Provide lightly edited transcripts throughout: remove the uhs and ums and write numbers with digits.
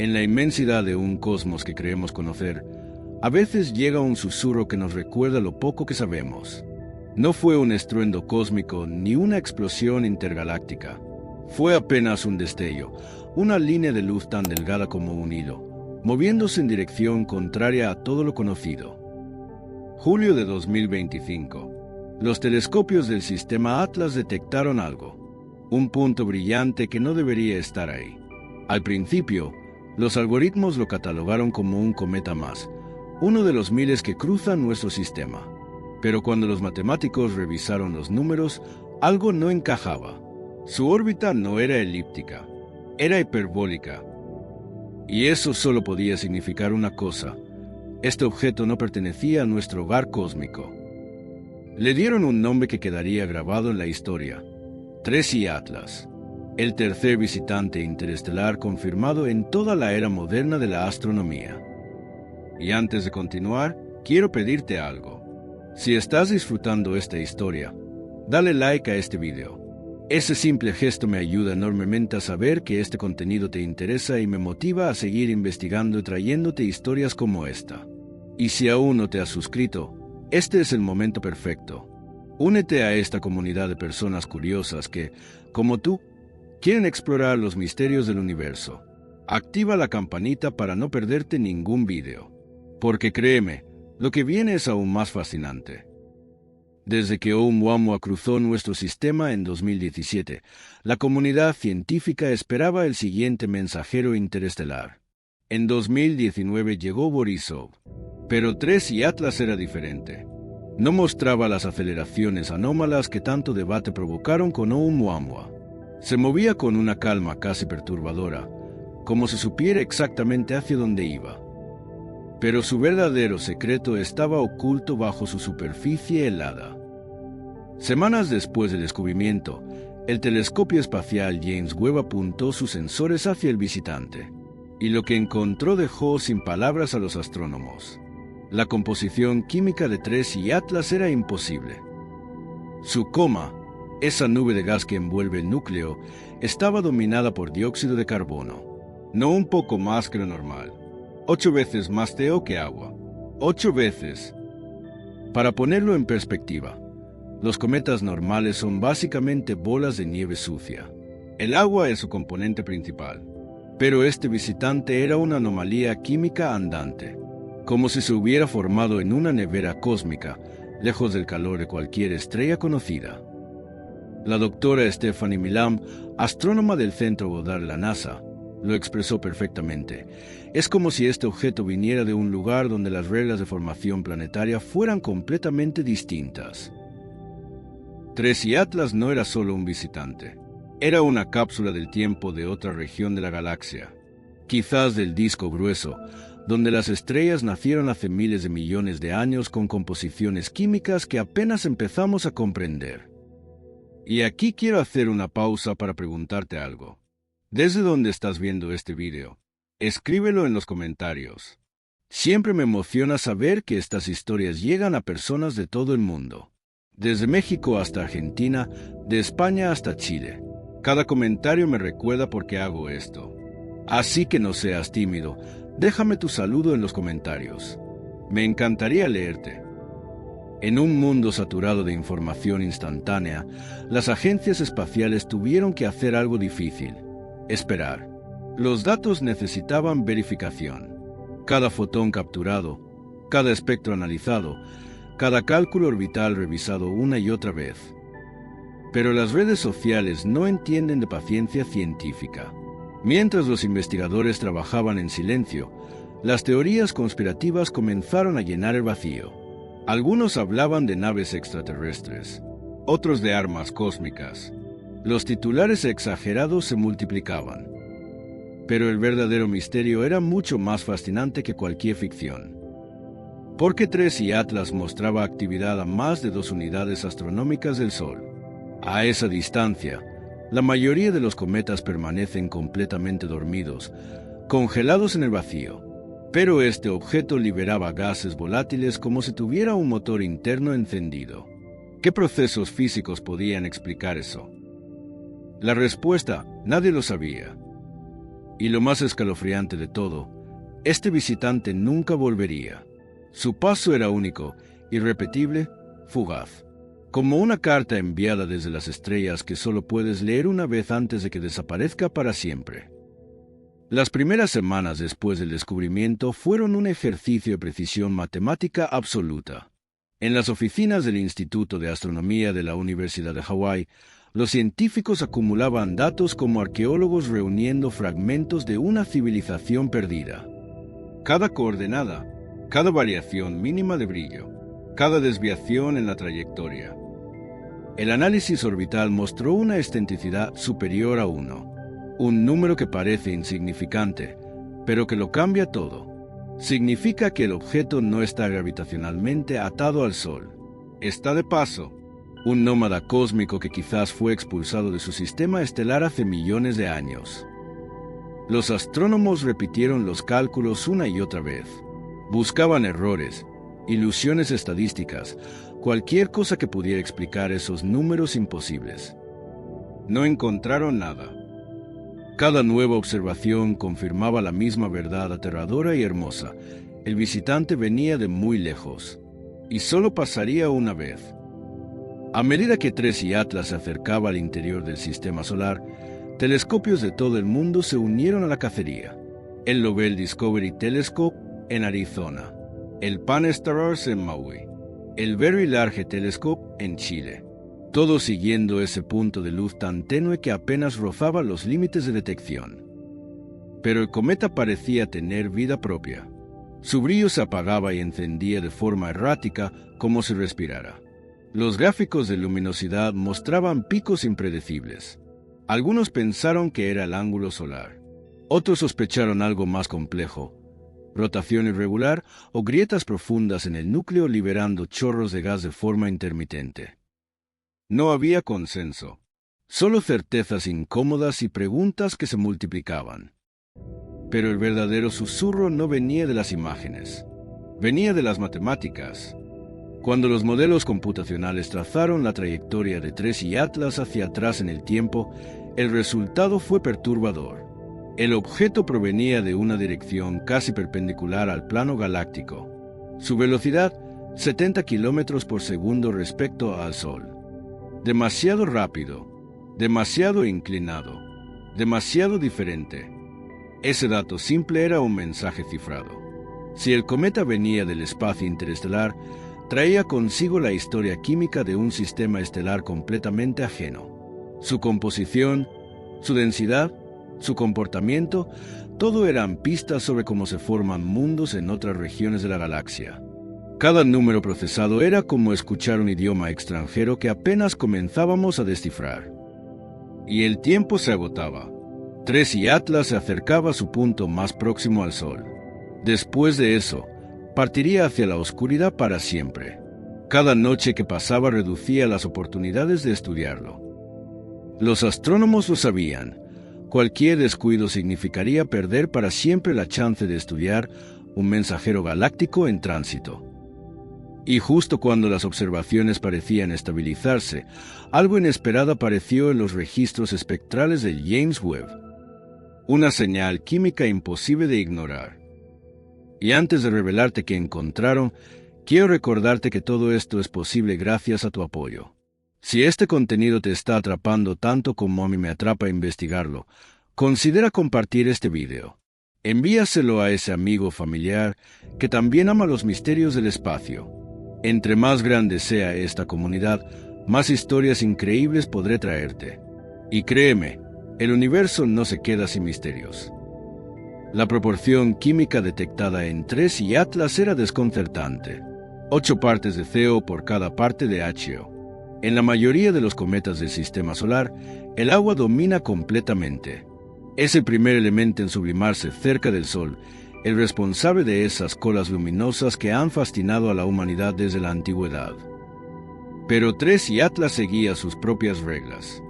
En la inmensidad de un cosmos que creemos conocer, a veces llega un susurro que nos recuerda lo poco que sabemos. No fue un estruendo cósmico ni una explosión intergaláctica. Fue apenas un destello, una línea de luz tan delgada como un hilo, moviéndose en dirección contraria a todo lo conocido. Julio de 2025. Los telescopios del sistema Atlas detectaron algo, un punto brillante que no debería estar ahí. Al principio, los algoritmos lo catalogaron como un cometa más, uno de los miles que cruzan nuestro sistema. Pero cuando los matemáticos revisaron los números, algo no encajaba. Su órbita no era elíptica, era hiperbólica. Y eso solo podía significar una cosa: este objeto no pertenecía a nuestro hogar cósmico. Le dieron un nombre que quedaría grabado en la historia: 3I Atlas, el tercer visitante interestelar confirmado en toda la era moderna de la astronomía. Y antes de continuar, quiero pedirte algo. Si estás disfrutando esta historia, dale like a este video. Ese simple gesto me ayuda enormemente a saber que este contenido te interesa y me motiva a seguir investigando y trayéndote historias como esta. Y si aún no te has suscrito, este es el momento perfecto. Únete a esta comunidad de personas curiosas que, como tú, quieren explorar los misterios del universo. Activa la campanita para no perderte ningún video. Porque créeme, lo que viene es aún más fascinante. Desde que Oumuamua cruzó nuestro sistema en 2017, la comunidad científica esperaba el siguiente mensajero interestelar. En 2019 llegó Borisov, pero 3I Atlas era diferente. No mostraba las aceleraciones anómalas que tanto debate provocaron con Oumuamua. Se movía con una calma casi perturbadora, como si supiera exactamente hacia dónde iba. Pero su verdadero secreto estaba oculto bajo su superficie helada. Semanas después del descubrimiento, el telescopio espacial James Webb apuntó sus sensores hacia el visitante, y lo que encontró dejó sin palabras a los astrónomos. La composición química de 3I Atlas era imposible. Su coma, esa nube de gas que envuelve el núcleo, estaba dominada por dióxido de carbono, no un poco más que lo normal. 8 veces más CO que agua. 8 veces. Para ponerlo en perspectiva, los cometas normales son básicamente bolas de nieve sucia. El agua es su componente principal. Pero este visitante era una anomalía química andante, como si se hubiera formado en una nevera cósmica, lejos del calor de cualquier estrella conocida. La doctora Stephanie Milam, astrónoma del Centro Goddard de la NASA, lo expresó perfectamente. Es como si este objeto viniera de un lugar donde las reglas de formación planetaria fueran completamente distintas. 3I Atlas no era solo un visitante. Era una cápsula del tiempo de otra región de la galaxia, quizás del disco grueso, donde las estrellas nacieron hace miles de millones de años con composiciones químicas que apenas empezamos a comprender. Y aquí quiero hacer una pausa para preguntarte algo. ¿Desde dónde estás viendo este video? Escríbelo en los comentarios. Siempre me emociona saber que estas historias llegan a personas de todo el mundo. Desde México hasta Argentina, de España hasta Chile. Cada comentario me recuerda por qué hago esto. Así que no seas tímido, déjame tu saludo en los comentarios. Me encantaría leerte. En un mundo saturado de información instantánea, las agencias espaciales tuvieron que hacer algo difícil: esperar. Los datos necesitaban verificación. Cada fotón capturado, cada espectro analizado, cada cálculo orbital revisado una y otra vez. Pero las redes sociales no entienden de paciencia científica. Mientras los investigadores trabajaban en silencio, las teorías conspirativas comenzaron a llenar el vacío. Algunos hablaban de naves extraterrestres, otros de armas cósmicas. Los titulares exagerados se multiplicaban. Pero el verdadero misterio era mucho más fascinante que cualquier ficción. Porque 3I Atlas mostraba actividad a más de 2 unidades astronómicas del Sol. A esa distancia, la mayoría de los cometas permanecen completamente dormidos, congelados en el vacío. Pero este objeto liberaba gases volátiles como si tuviera un motor interno encendido. ¿Qué procesos físicos podían explicar eso? La respuesta, nadie lo sabía. Y lo más escalofriante de todo, este visitante nunca volvería. Su paso era único, irrepetible, fugaz. Como una carta enviada desde las estrellas que solo puedes leer una vez antes de que desaparezca para siempre. Las primeras semanas después del descubrimiento fueron un ejercicio de precisión matemática absoluta. En las oficinas del Instituto de Astronomía de la Universidad de Hawái, los científicos acumulaban datos como arqueólogos reuniendo fragmentos de una civilización perdida. Cada coordenada, cada variación mínima de brillo, cada desviación en la trayectoria. El análisis orbital mostró una excentricidad superior a 1, un número que parece insignificante, pero que lo cambia todo. Significa que el objeto no está gravitacionalmente atado al Sol. Está de paso, un nómada cósmico que quizás fue expulsado de su sistema estelar hace millones de años. Los astrónomos repitieron los cálculos una y otra vez. Buscaban errores, ilusiones estadísticas, cualquier cosa que pudiera explicar esos números imposibles. No encontraron nada. Cada nueva observación confirmaba la misma verdad aterradora y hermosa. El visitante venía de muy lejos, y solo pasaría una vez. A medida que TRES y Atlas se acercaba al interior del sistema solar, telescopios de todo el mundo se unieron a la cacería. El Lovell Discovery Telescope en Arizona, el Pan-STARRS en Maui, el Very Large Telescope en Chile, todos siguiendo ese punto de luz tan tenue que apenas rozaba los límites de detección. Pero el cometa parecía tener vida propia. Su brillo se apagaba y encendía de forma errática como si respirara. Los gráficos de luminosidad mostraban picos impredecibles. Algunos pensaron que era el ángulo solar. Otros sospecharon algo más complejo: rotación irregular o grietas profundas en el núcleo liberando chorros de gas de forma intermitente. No había consenso, solo certezas incómodas y preguntas que se multiplicaban. Pero el verdadero susurro no venía de las imágenes, venía de las matemáticas. Cuando los modelos computacionales trazaron la trayectoria de TRES y Atlas hacia atrás en el tiempo, el resultado fue perturbador. El objeto provenía de una dirección casi perpendicular al plano galáctico. Su velocidad, 70 kilómetros por segundo respecto al Sol. Demasiado rápido, demasiado inclinado, demasiado diferente. Ese dato simple era un mensaje cifrado. Si el cometa venía del espacio interestelar, traía consigo la historia química de un sistema estelar completamente ajeno. Su composición, su densidad, su comportamiento, todo eran pistas sobre cómo se forman mundos en otras regiones de la galaxia. Cada número procesado era como escuchar un idioma extranjero que apenas comenzábamos a descifrar. Y el tiempo se agotaba. TRES y Atlas se acercaba a su punto más próximo al Sol. Después de eso, partiría hacia la oscuridad para siempre. Cada noche que pasaba reducía las oportunidades de estudiarlo. Los astrónomos lo sabían. Cualquier descuido significaría perder para siempre la chance de estudiar un mensajero galáctico en tránsito. Y justo cuando las observaciones parecían estabilizarse, algo inesperado apareció en los registros espectrales del James Webb. Una señal química imposible de ignorar. Y antes de revelarte qué encontraron, quiero recordarte que todo esto es posible gracias a tu apoyo. Si este contenido te está atrapando tanto como a mí me atrapa investigarlo, considera compartir este video. Envíaselo a ese amigo familiar que también ama los misterios del espacio. Entre más grande sea esta comunidad, más historias increíbles podré traerte. Y créeme, el universo no se queda sin misterios. La proporción química detectada en TRES y Atlas era desconcertante. 8 partes de CO por cada parte de HO. En la mayoría de los cometas del sistema solar, el agua domina completamente. Es el primer elemento en sublimarse cerca del Sol, el responsable de esas colas luminosas que han fascinado a la humanidad desde la antigüedad. Pero TRES y Atlas seguían sus propias reglas.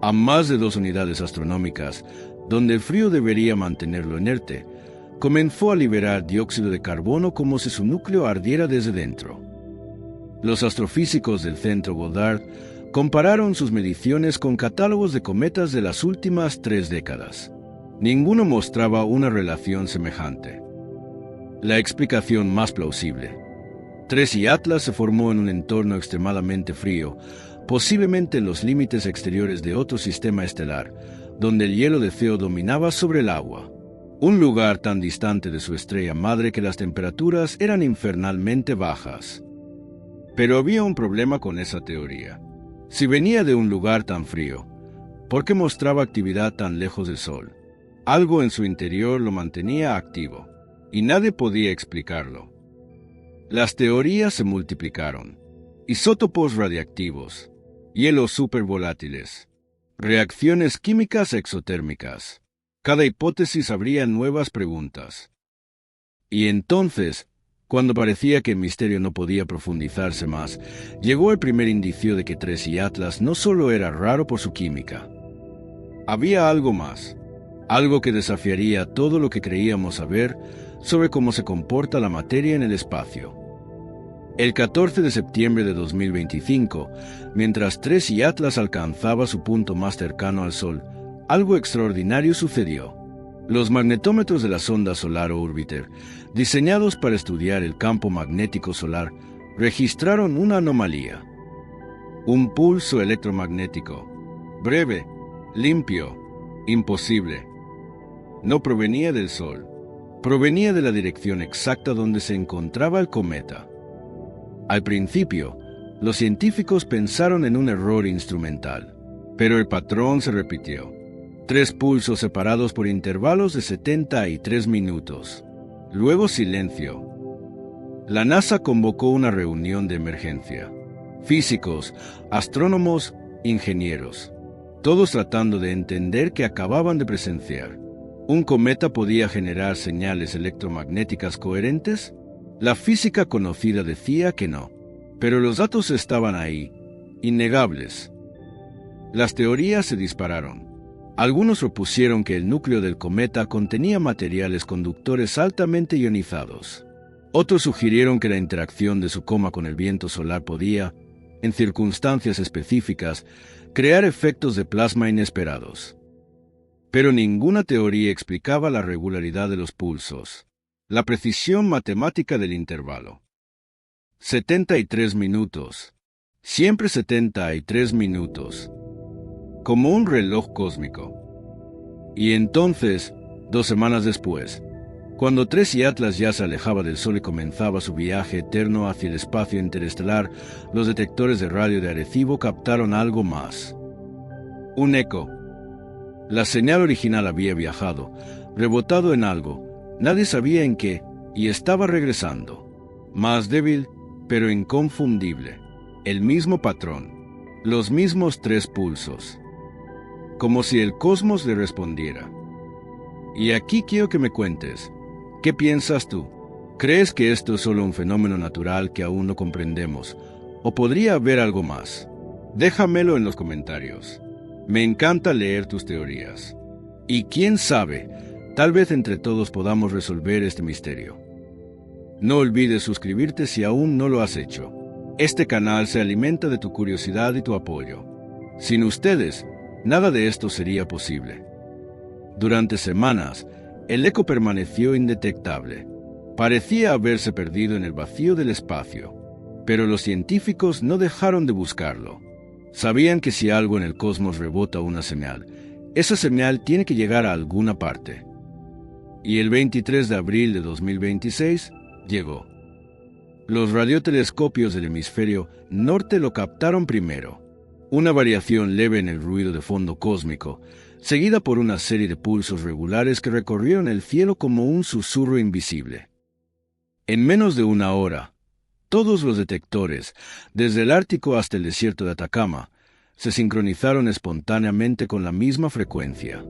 A más de 2 unidades astronómicas, donde el frío debería mantenerlo inerte, comenzó a liberar dióxido de carbono como si su núcleo ardiera desde dentro. Los astrofísicos del Centro Goddard compararon sus mediciones con catálogos de cometas de las últimas 3 décadas. Ninguno mostraba una relación semejante. La explicación más plausible. Tracy Atlas se formó en un entorno extremadamente frío, posiblemente en los límites exteriores de otro sistema estelar, donde el hielo de Theo dominaba sobre el agua. Un lugar tan distante de su estrella madre que las temperaturas eran infernalmente bajas. Pero había un problema con esa teoría. Si venía de un lugar tan frío, ¿por qué mostraba actividad tan lejos del Sol? Algo en su interior lo mantenía activo, y nadie podía explicarlo. Las teorías se multiplicaron. Isótopos radiactivos, hielos supervolátiles, reacciones químicas exotérmicas. Cada hipótesis abría nuevas preguntas. Y entonces, cuando parecía que el misterio no podía profundizarse más, llegó el primer indicio de que Tracy Atlas no solo era raro por su química. Había algo más, algo que desafiaría todo lo que creíamos saber sobre cómo se comporta la materia en el espacio. El 14 de septiembre de 2025, mientras Tracy Atlas alcanzaba su punto más cercano al Sol, algo extraordinario sucedió. Los magnetómetros de la sonda Solar Orbiter, diseñados para estudiar el campo magnético solar, registraron una anomalía. Un pulso electromagnético, breve, limpio, imposible. No provenía del Sol, provenía de la dirección exacta donde se encontraba el cometa. Al principio, los científicos pensaron en un error instrumental, pero el patrón se repitió. 3 pulsos separados por intervalos de 73 minutos. Luego silencio. La NASA convocó una reunión de emergencia. Físicos, astrónomos, ingenieros, todos tratando de entender qué acababan de presenciar. ¿Un cometa podía generar señales electromagnéticas coherentes? La física conocida decía que no, pero los datos estaban ahí, innegables. Las teorías se dispararon. Algunos propusieron que el núcleo del cometa contenía materiales conductores altamente ionizados. Otros sugirieron que la interacción de su coma con el viento solar podía, en circunstancias específicas, crear efectos de plasma inesperados. Pero ninguna teoría explicaba la regularidad de los pulsos, la precisión matemática del intervalo. 73 minutos. Siempre 73 minutos. Como un reloj cósmico. Y entonces, 2 semanas después, cuando Tracy Atlas ya se alejaba del Sol y comenzaba su viaje eterno hacia el espacio interestelar, los detectores de radio de Arecibo captaron algo más. Un eco. La señal original había viajado, rebotado en algo, nadie sabía en qué, y estaba regresando. Más débil, pero inconfundible. El mismo patrón. Los mismos 3 pulsos. Como si el cosmos le respondiera. Y aquí quiero que me cuentes, ¿qué piensas tú? ¿Crees que esto es solo un fenómeno natural que aún no comprendemos? ¿O podría haber algo más? Déjamelo en los comentarios. Me encanta leer tus teorías. Y quién sabe, tal vez entre todos podamos resolver este misterio. No olvides suscribirte si aún no lo has hecho. Este canal se alimenta de tu curiosidad y tu apoyo. Sin ustedes, nada de esto sería posible. Durante semanas, el eco permaneció indetectable. Parecía haberse perdido en el vacío del espacio, pero los científicos no dejaron de buscarlo. Sabían que si algo en el cosmos rebota una señal, esa señal tiene que llegar a alguna parte. Y el 23 de abril de 2026 llegó. Los radiotelescopios del hemisferio norte lo captaron primero. Una variación leve en el ruido de fondo cósmico, seguida por una serie de pulsos regulares que recorrieron el cielo como un susurro invisible. En menos de una hora, todos los detectores, desde el Ártico hasta el desierto de Atacama, se sincronizaron espontáneamente con la misma frecuencia.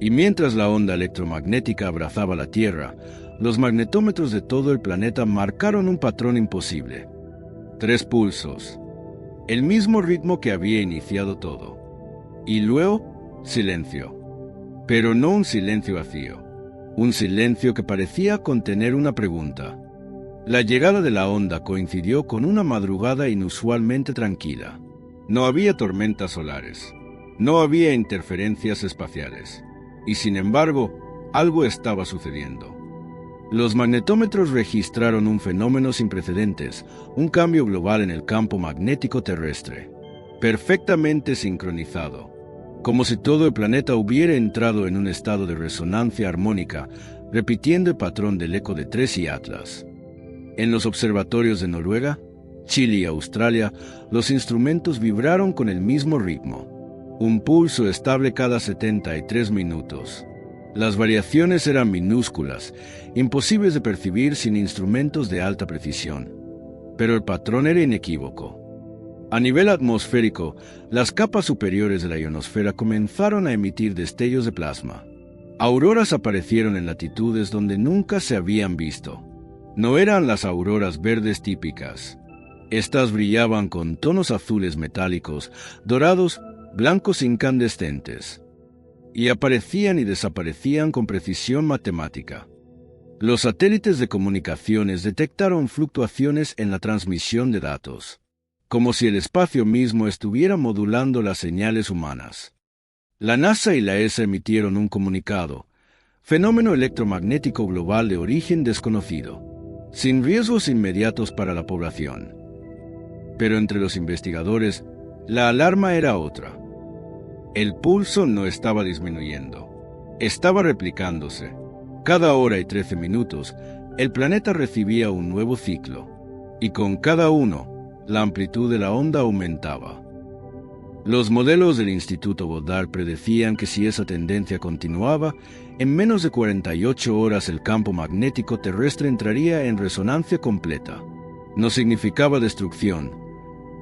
Y mientras la onda electromagnética abrazaba la Tierra, los magnetómetros de todo el planeta marcaron un patrón imposible. 3 pulsos. El mismo ritmo que había iniciado todo. Y luego, silencio. Pero no un silencio vacío. Un silencio que parecía contener una pregunta. La llegada de la onda coincidió con una madrugada inusualmente tranquila. No había tormentas solares. No había interferencias espaciales. Y sin embargo, algo estaba sucediendo. Los magnetómetros registraron un fenómeno sin precedentes, un cambio global en el campo magnético terrestre, perfectamente sincronizado, como si todo el planeta hubiera entrado en un estado de resonancia armónica, repitiendo el patrón del eco de Tres y Atlas. En los observatorios de Noruega, Chile y Australia, los instrumentos vibraron con el mismo ritmo, un pulso estable cada 73 minutos. Las variaciones eran minúsculas, imposibles de percibir sin instrumentos de alta precisión, pero el patrón era inequívoco. A nivel atmosférico, las capas superiores de la ionosfera comenzaron a emitir destellos de plasma. Auroras aparecieron en latitudes donde nunca se habían visto. No eran las auroras verdes típicas. Estas brillaban con tonos azules metálicos, dorados, blancos incandescentes, y aparecían y desaparecían con precisión matemática. Los satélites de comunicaciones detectaron fluctuaciones en la transmisión de datos, como si el espacio mismo estuviera modulando las señales humanas. La NASA y la ESA emitieron un comunicado: fenómeno electromagnético global de origen desconocido, sin riesgos inmediatos para la población. Pero entre los investigadores, la alarma era otra. El pulso no estaba disminuyendo, estaba replicándose. Cada hora y 13 minutos, el planeta recibía un nuevo ciclo, y con cada uno, la amplitud de la onda aumentaba. Los modelos del Instituto Goddard predecían que si esa tendencia continuaba, en menos de 48 horas el campo magnético terrestre entraría en resonancia completa. No significaba destrucción,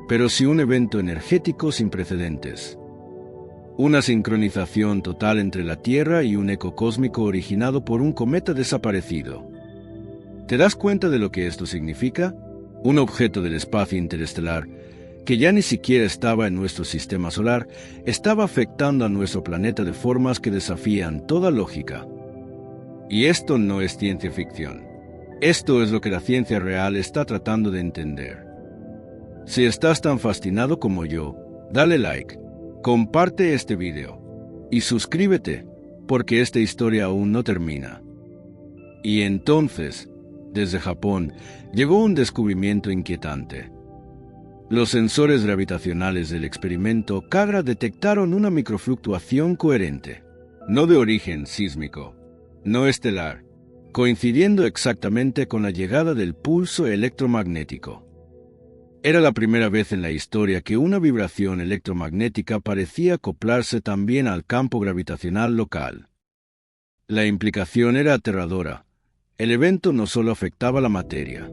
pero sí un evento energético sin precedentes. Una sincronización total entre la Tierra y un eco cósmico originado por un cometa desaparecido. ¿Te das cuenta de lo que esto significa? Un objeto del espacio interestelar, que ya ni siquiera estaba en nuestro sistema solar, estaba afectando a nuestro planeta de formas que desafían toda lógica. Y esto no es ciencia ficción. Esto es lo que la ciencia real está tratando de entender. Si estás tan fascinado como yo, dale like, comparte este video y suscríbete, porque esta historia aún no termina. Y entonces, desde Japón, llegó un descubrimiento inquietante. Los sensores gravitacionales del experimento Kagra detectaron una microfluctuación coherente, no de origen sísmico, no estelar, coincidiendo exactamente con la llegada del pulso electromagnético. Era la primera vez en la historia que una vibración electromagnética parecía acoplarse también al campo gravitacional local. La implicación era aterradora. El evento no solo afectaba la materia,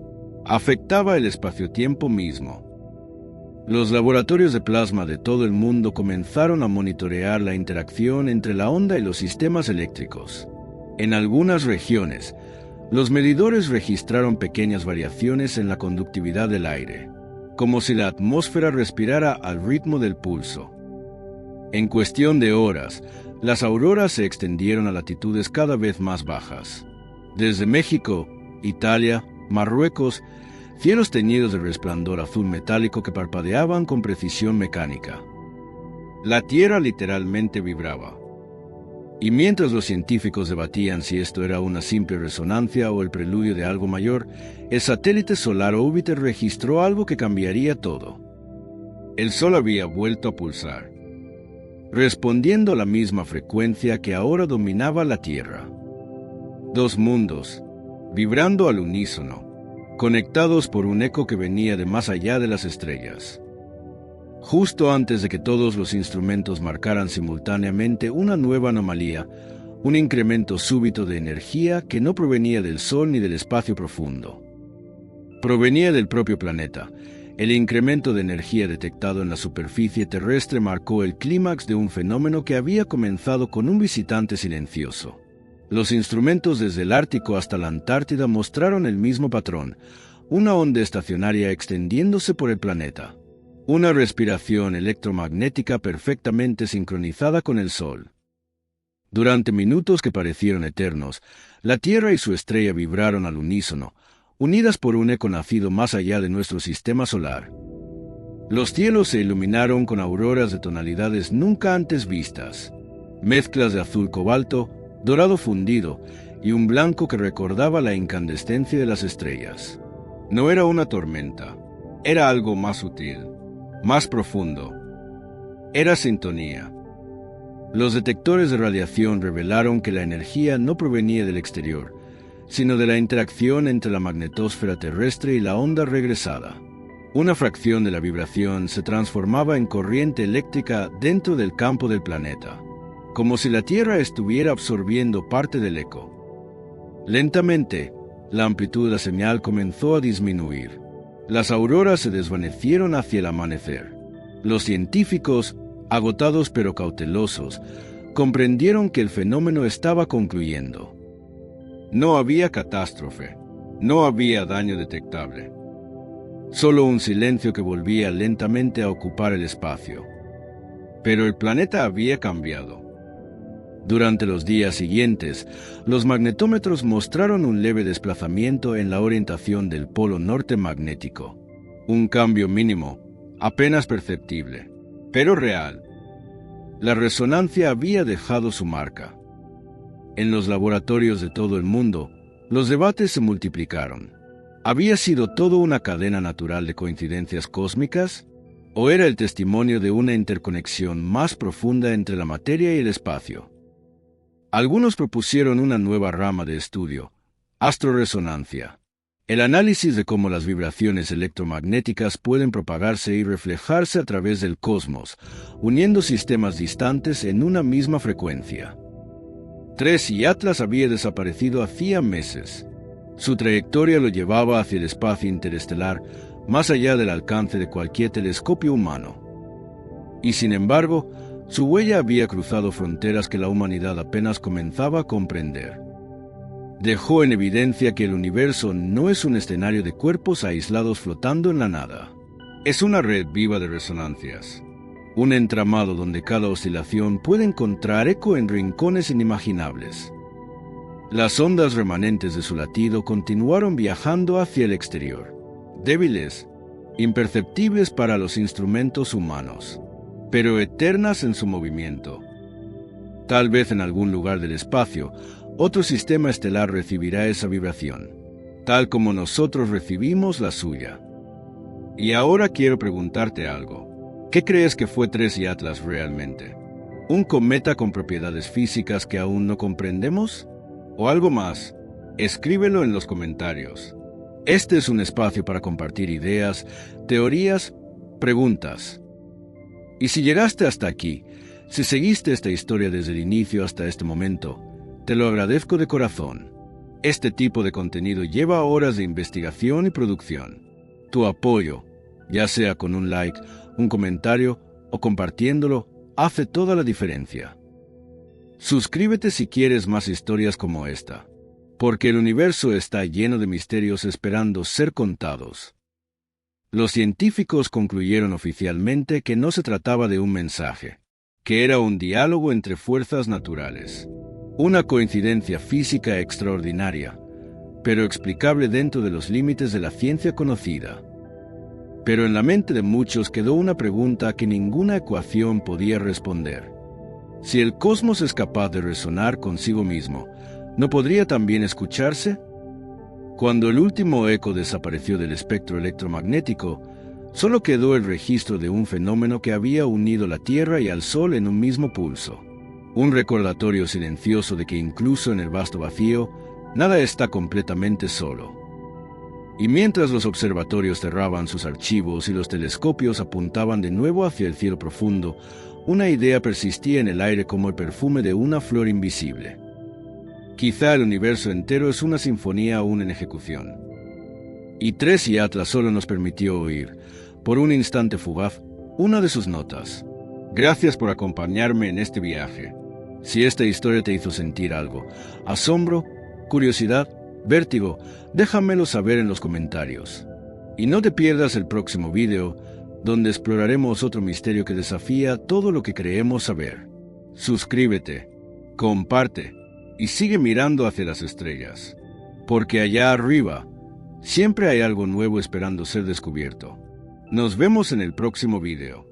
afectaba el espacio-tiempo mismo. Los laboratorios de plasma de todo el mundo comenzaron a monitorear la interacción entre la onda y los sistemas eléctricos. En algunas regiones, los medidores registraron pequeñas variaciones en la conductividad del aire, como si la atmósfera respirara al ritmo del pulso. En cuestión de horas, las auroras se extendieron a latitudes cada vez más bajas. Desde México, Italia, Marruecos, cielos teñidos de resplandor azul metálico que parpadeaban con precisión mecánica. La Tierra literalmente vibraba. Y mientras los científicos debatían si esto era una simple resonancia o el preludio de algo mayor, el satélite solar Júpiter registró algo que cambiaría todo. El Sol había vuelto a pulsar, respondiendo a la misma frecuencia que ahora dominaba la Tierra. Dos mundos, vibrando al unísono, conectados por un eco que venía de más allá de las estrellas. Justo antes de que todos los instrumentos marcaran simultáneamente una nueva anomalía, un incremento súbito de energía que no provenía del Sol ni del espacio profundo. Provenía del propio planeta. El incremento de energía detectado en la superficie terrestre marcó el clímax de un fenómeno que había comenzado con un visitante silencioso. Los instrumentos desde el Ártico hasta la Antártida mostraron el mismo patrón, una onda estacionaria extendiéndose por el planeta. Una respiración electromagnética perfectamente sincronizada con el Sol. Durante minutos que parecieron eternos, la Tierra y su estrella vibraron al unísono, unidas por un eco nacido más allá de nuestro sistema solar. Los cielos se iluminaron con auroras de tonalidades nunca antes vistas. mezclas de azul cobalto, dorado fundido y un blanco que recordaba la incandescencia de las estrellas. No era una tormenta, era algo más sutil, más profundo. Era sintonía. Los detectores de radiación revelaron que la energía no provenía del exterior, sino de la interacción entre la magnetosfera terrestre y la onda regresada. Una fracción de la vibración se transformaba en corriente eléctrica dentro del campo del planeta, como si la Tierra estuviera absorbiendo parte del eco. Lentamente, la amplitud de la señal comenzó a disminuir. Las auroras se desvanecieron hacia el amanecer. Los científicos, agotados pero cautelosos, comprendieron que el fenómeno estaba concluyendo. No había catástrofe, no había daño detectable. Solo un silencio que volvía lentamente a ocupar el espacio. Pero el planeta había cambiado. Durante los días siguientes, los magnetómetros mostraron un leve desplazamiento en la orientación del polo norte magnético. Un cambio mínimo, apenas perceptible, pero real. La resonancia había dejado su marca. En los laboratorios de todo el mundo, los debates se multiplicaron. ¿Había sido todo una cadena natural de coincidencias cósmicas? ¿O era el testimonio de una interconexión más profunda entre la materia y el espacio? Algunos propusieron una nueva rama de estudio, astroresonancia. El análisis de cómo las vibraciones electromagnéticas pueden propagarse y reflejarse a través del cosmos, uniendo sistemas distantes en una misma frecuencia. TRES y Atlas había desaparecido hacía meses. Su trayectoria lo llevaba hacia el espacio interestelar, más allá del alcance de cualquier telescopio humano. Y sin embargo, su huella había cruzado fronteras que la humanidad apenas comenzaba a comprender. Dejó en evidencia que el universo no es un escenario de cuerpos aislados flotando en la nada. Es una red viva de resonancias. Un entramado donde cada oscilación puede encontrar eco en rincones inimaginables. Las ondas remanentes de su latido continuaron viajando hacia el exterior, débiles, imperceptibles para los instrumentos humanos, pero eternas en su movimiento. Tal vez en algún lugar del espacio, otro sistema estelar recibirá esa vibración, tal como nosotros recibimos la suya. Y ahora quiero preguntarte algo. ¿Qué crees que fue TRES y Atlas realmente? ¿Un cometa con propiedades físicas que aún no comprendemos? ¿O algo más? Escríbelo en los comentarios. Este es un espacio para compartir ideas, teorías, preguntas. Y si llegaste hasta aquí, si seguiste esta historia desde el inicio hasta este momento, te lo agradezco de corazón. Este tipo de contenido lleva horas de investigación y producción. Tu apoyo, ya sea con un like, un comentario o compartiéndolo, hace toda la diferencia. Suscríbete si quieres más historias como esta, porque el universo está lleno de misterios esperando ser contados. Los científicos concluyeron oficialmente que no se trataba de un mensaje, que era un diálogo entre fuerzas naturales, una coincidencia física extraordinaria, pero explicable dentro de los límites de la ciencia conocida. Pero en la mente de muchos quedó una pregunta que ninguna ecuación podía responder. Si el cosmos es capaz de resonar consigo mismo, ¿no podría también escucharse? Cuando el último eco desapareció del espectro electromagnético, solo quedó el registro de un fenómeno que había unido la Tierra y al Sol en un mismo pulso. Un recordatorio silencioso de que incluso en el vasto vacío, nada está completamente solo. Y mientras los observatorios cerraban sus archivos y los telescopios apuntaban de nuevo hacia el cielo profundo, una idea persistía en el aire como el perfume de una flor invisible. Quizá el universo entero es una sinfonía aún en ejecución. Y TRES y Atlas solo nos permitió oír, por un instante fugaz, una de sus notas. Gracias por acompañarme en este viaje. Si esta historia te hizo sentir algo, asombro, curiosidad, vértigo, déjamelo saber en los comentarios. Y no te pierdas el próximo video, donde exploraremos otro misterio que desafía todo lo que creemos saber. Suscríbete, comparte y sigue mirando hacia las estrellas, porque allá arriba siempre hay algo nuevo esperando ser descubierto. Nos vemos en el próximo video.